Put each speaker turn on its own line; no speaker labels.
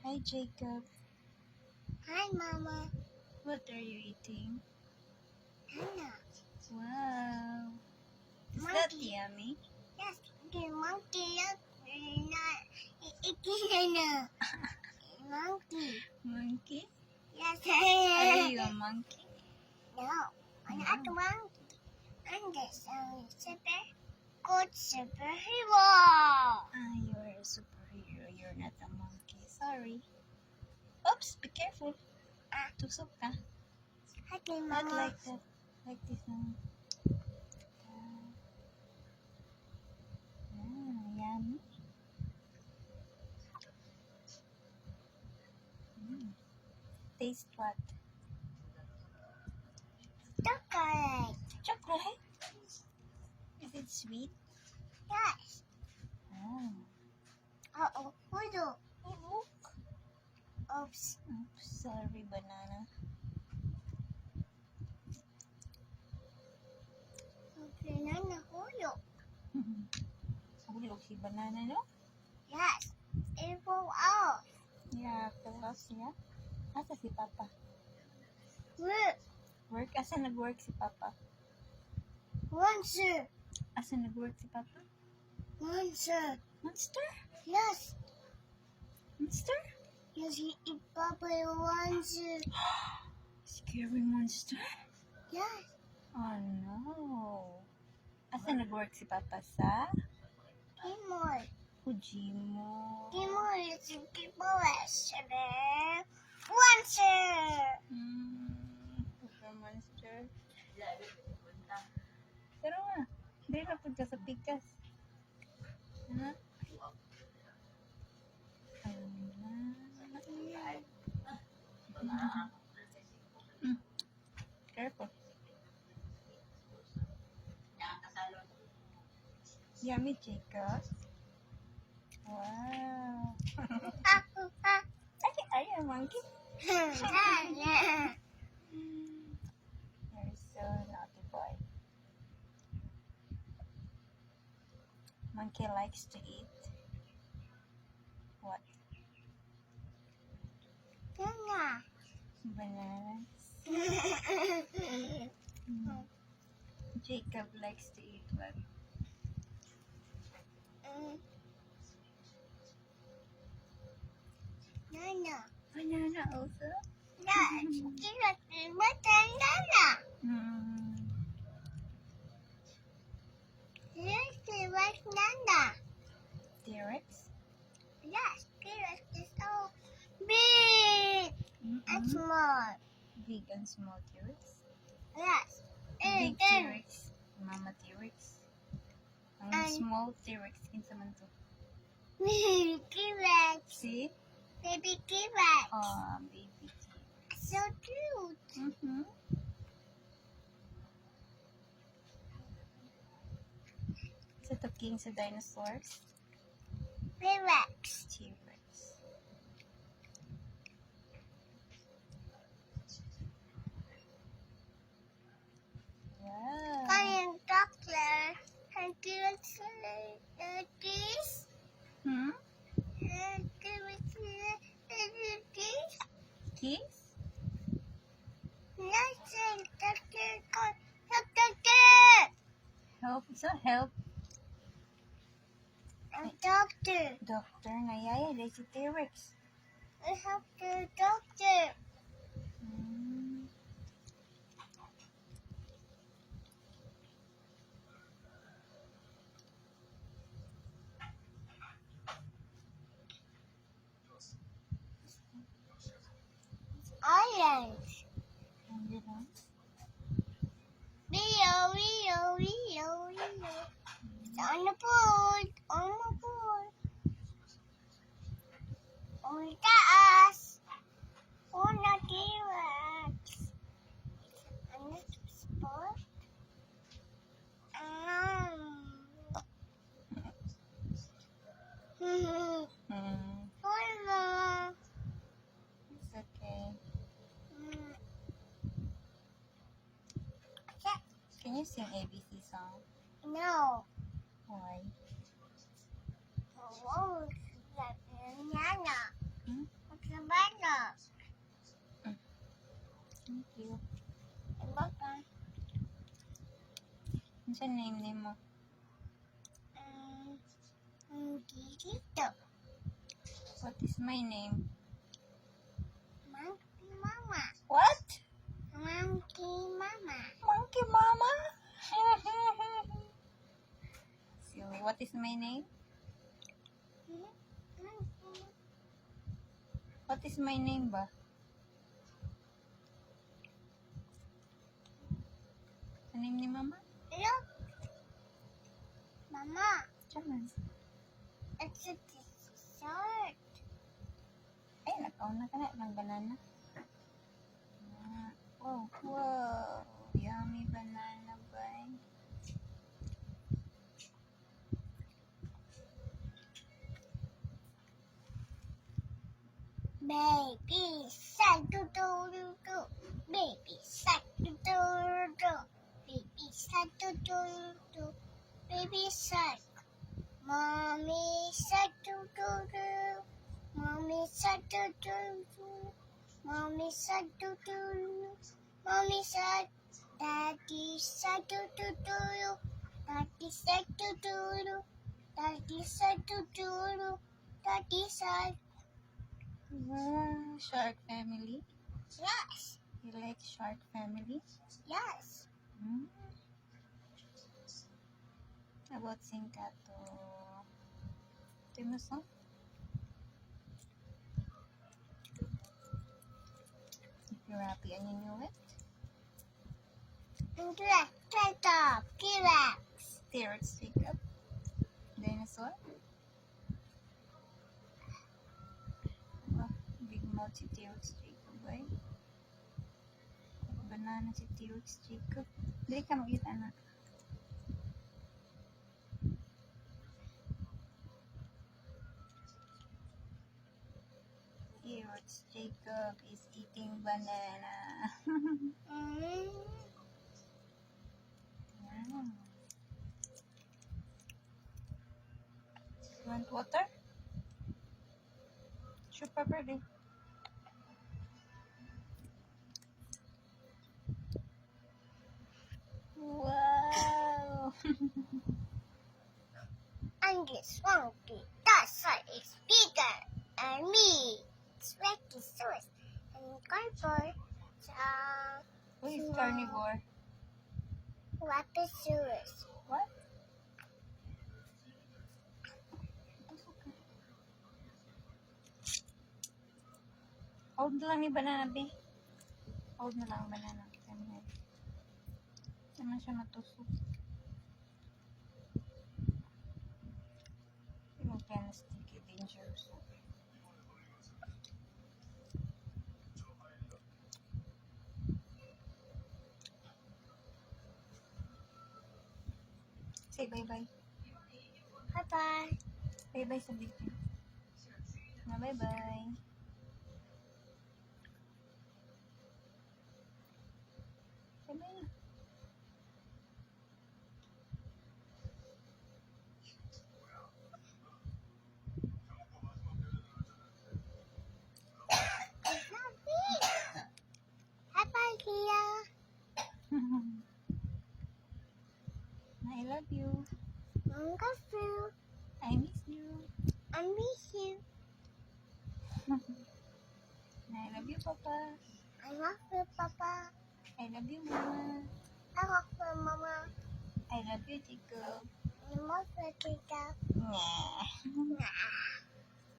Hi, Jacob.
Hi, Mama.
What are you eating?
Anna.
Wow. Is that
Monkey.
yummy?
Yes, the monkey. Anna. Monkey.
Monkey?
Yes.
Are you a monkey?
No, I'm not a monkey. I'm the super good superhero.
You're a superhero. You're not a monkey. Sorry. Oops, be careful. Tusok ka.
Okay,
Not
Mama.
like that. Like this one. Yummy. Taste what?
Chocolate.
Chocolate? Is it sweet?
Yes.
Oh.
Uh-oh. Hold on.
Oh, look.
Oops.
Oops, sorry, banana.
Okay, Nana, hold on.
Hulog si banana, no?
Yes. It will off.
Yeah, pelos niya. Asa si Papa?
Look.
Work? Asa nag-work si Papa?
Monster.
Asa nag-work si Papa?
Monster.
Monster?
Yes.
Monster?
Yes, he eat Papa monster.
Scary monster?
Yes.
Oh no. Asa nag-work si Papa sa?
Timor.
Fujimo.
Timor is a people monster.
Super monster. Pero nga, dahil na punta sa pikas. Ha? Ayun na. Careful. Yummy, Jacob. Wow. Are you a monkey? You're so naughty boy. Monkey likes to eat what? Bananas. Jacob likes to eat what?
Nana.
Banana also?
Yes. Give us the banana. Here's the banana.
T-Rex?
Yes. Give us the so big and small.
Big and small T-Rex?
Yes.
Big
And then
T-Rex, Mama T-Rex. Ang
And-
small T-Rex, kinsa man to?
baby T-Rex.
See?
Baby T-Rex.
Baby T-Rex.
So cute.
Sa to king sa dinosaurs?
T-Rex.
T-Rex. Wow.
Kayang doctor. And give us this.
Hmm?
And give us this.
Kiss?
Listen, doctor. Doctor.
Help? So help.
Doctor.
Doctor, ngayaya, dahil si T-Rex.
I have the doctor. Orange. Rio. It's on the board. On the board. On the taas. On the T-Rex. On the spot. Mama.
It's okay. Can you sing ABC song?
No.
Why?
Whoa, like banana.
Hmm?
What
Unsa name nimo?
Dito.
What is my name?
Monkey Mama.
What?
Monkey Mama.
Monkey Mama? Silly. What is my name? What is my name ba? Sa name ni Mama?
Look. Mama,
Diyan.
it's a dessert.
Ay, nakauna ka na ng banana. Oh, wow. Yummy banana bye.
Baby shark do do do do. Baby shark do do do. Baby shark do do do. Baby shark. Mommy shark do do do. Mommy shark do do do. Mommy shark do do do. Mommy shark. Daddy shark do do do. Daddy shark do do do. Daddy shark do do do. Daddy shark.
Shark family.
Yes.
You like shark family?
Yes.
Hmm? How about Singkato? Do mo song? If you're happy and you knew it.
Tractor. T-Rex.
T-Rex Jacob. Dinosaur. Oh, big mouth si T-Rex Jacob, right? Banana si T-Rex Jacob. Dili ka makita na. T-Rex Jacob is eating banana. Mm. You want water? Super pretty. Wow!
And this monkey, that side is bigger. And me, it's Brachiosaurus. And carnivore,
Who is carnivore?
Raposaurus.
What? Hold na lang ni banana, be. Hold na lang ang banana. Sana siya matusok. Yung plastic, dangerous. Say bye-bye.
Bye-bye.
Bye-bye sa video. Na bye-bye. Bye-bye.
It's not big. Bye-bye, Kia.
I love you.
Uncle
I miss you.
I miss you.
I love you, Papa.
I love you, Papa.
I love you, Mama.
I love you, Mama.
I love you, Jacob.
I love you, Tita.
Nah.
Nah.